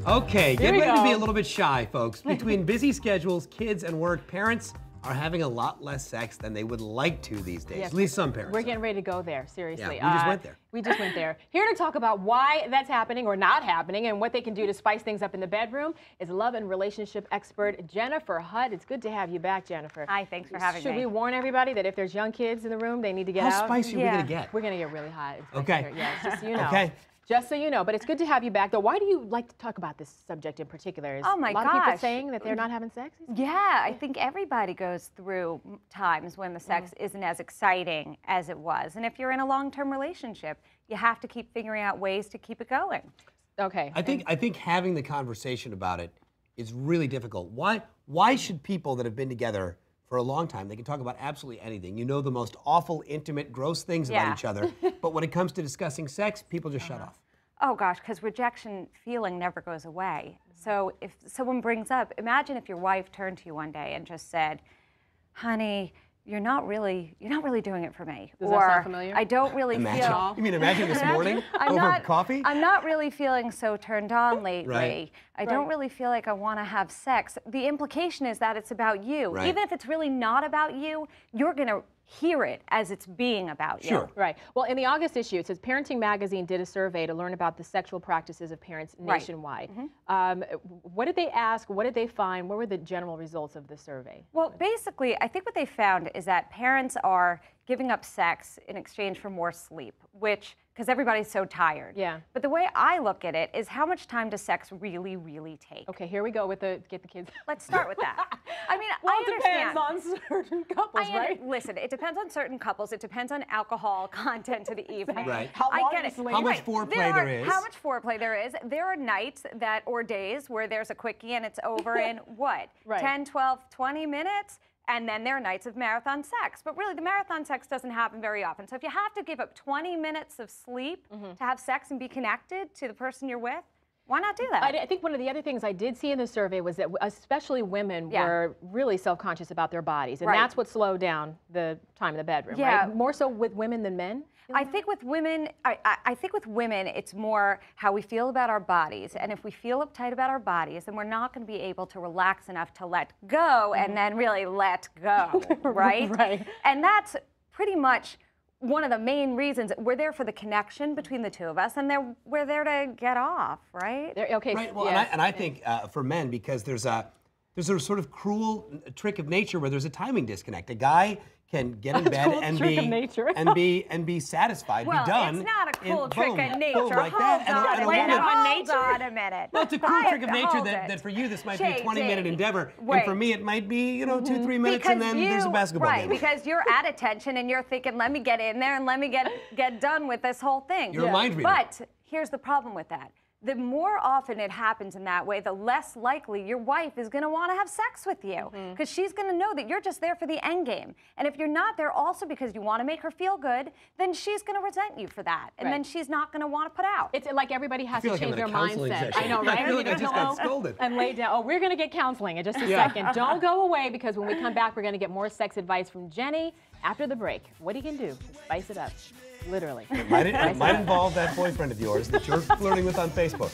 Okay, get Here we ready to be go. a little bit shy, folks. Between busy schedules, kids, and work, parents are having a lot less sex than they would like to these days. Yes. At least some parents. We're getting ready to go there, seriously. Yeah, we just went there. We just went there. Here to talk about why that's happening or not happening and what they can do to spice things up in the bedroom is love and relationship expert Jennifer Hutt. It's good to have you back, Jennifer. Hi, thanks for having me. Should we warn everybody that if there's young kids in the room, they need to get out? How spicy are we going to get? We're going to get really hot. Okay. Yeah, just so you know. Okay. Just so you know, but it's good to have you back, though. Why do you like to talk about this subject in particular? Is Oh my a lot of people gosh. saying that they're not having sex? Yeah, I think everybody goes through times when the sex isn't as exciting as it was. And if you're in a long-term relationship, you have to keep figuring out ways to keep it going. Okay. I think having the conversation about it is really difficult. Why should people that have been together for a long time, they can talk about absolutely anything. You know the most awful, intimate, gross things about each other. But when it comes to discussing sex, people just shut off. Oh gosh, because rejection feeling never goes away. So if someone brings up, imagine if your wife turned to you one day and just said, honey, you're not really doing it for me. Does that sound familiar? I don't really feel. You mean imagine this morning over coffee? I'm not really feeling so turned on lately. Right. I don't really feel like I want to have sex. The implication is that it's about you. Right. Even if it's really not about you, you're going to hear it as it's being about you. Sure. Right. Well, in the August issue, it says Parenting Magazine did a survey to learn about the sexual practices of parents nationwide. What did they ask? What did they find? What were the general results of the survey? Well, basically, I think what they found is that parents are giving up sex in exchange for more sleep, which, because everybody's so tired. Yeah. But the way I look at it is how much time does sex really, really take? Okay, here we go with the get the kids. Let's start with that. I mean, Well, I it understand. depends on certain couples, right? Listen, it depends on certain couples. It depends on alcohol content to the evening. Right. How long I get is it. sleep? How much foreplay there is. How much foreplay there is. There are nights that, or days where there's a quickie and it's over in what? Right. 10, 12, 20 minutes? And then there are nights of marathon sex. But really, the marathon sex doesn't happen very often. So if you have to give up 20 minutes of sleep to have sex and be connected to the person you're with, why not do that? I think one of the other things I did see in the survey was that especially women were really self-conscious about their bodies. And that's what slowed down the time in the bedroom, right? More so with women than men? I think with women, I think with women, it's more how we feel about our bodies. And if we feel uptight about our bodies, then we're not going to be able to relax enough to let go and then really let go, right? Right. And that's pretty much one of the main reasons. We're there for the connection between the two of us, and we're there to get off, right? Okay. Right. Well, and I think for men, because there's a sort of cruel trick of nature where there's a timing disconnect. A guy can get in bed and be satisfied, well, be done. It's not a cool trick of nature. Boom, like that. Hold on a minute. Well, it's a cool trick of nature that for you this might be a 20-minute endeavor, and for me it might be 2-3 minutes, and then there's a basketball game. Because you're at attention and you're thinking, let me get in there and let me get done with this whole thing. You're a mind reader. But here's the problem with that. The more often it happens in that way, the less likely your wife is going to want to have sex with you, because she's going to know that you're just there for the end game. And if you're not there also because you want to make her feel good, then she's going to resent you for that, and then she's not going to want to put out. It's like everybody has to change their mindset. Session. I know, right? I feel like I just got scolded. And lay down. Oh, we're going to get counseling in just a second. Don't go away, because when we come back, we're going to get more sex advice from Jenny after the break. What are you going to do? Spice it up. Literally. It might involve that boyfriend of yours that you're flirting with on Facebook.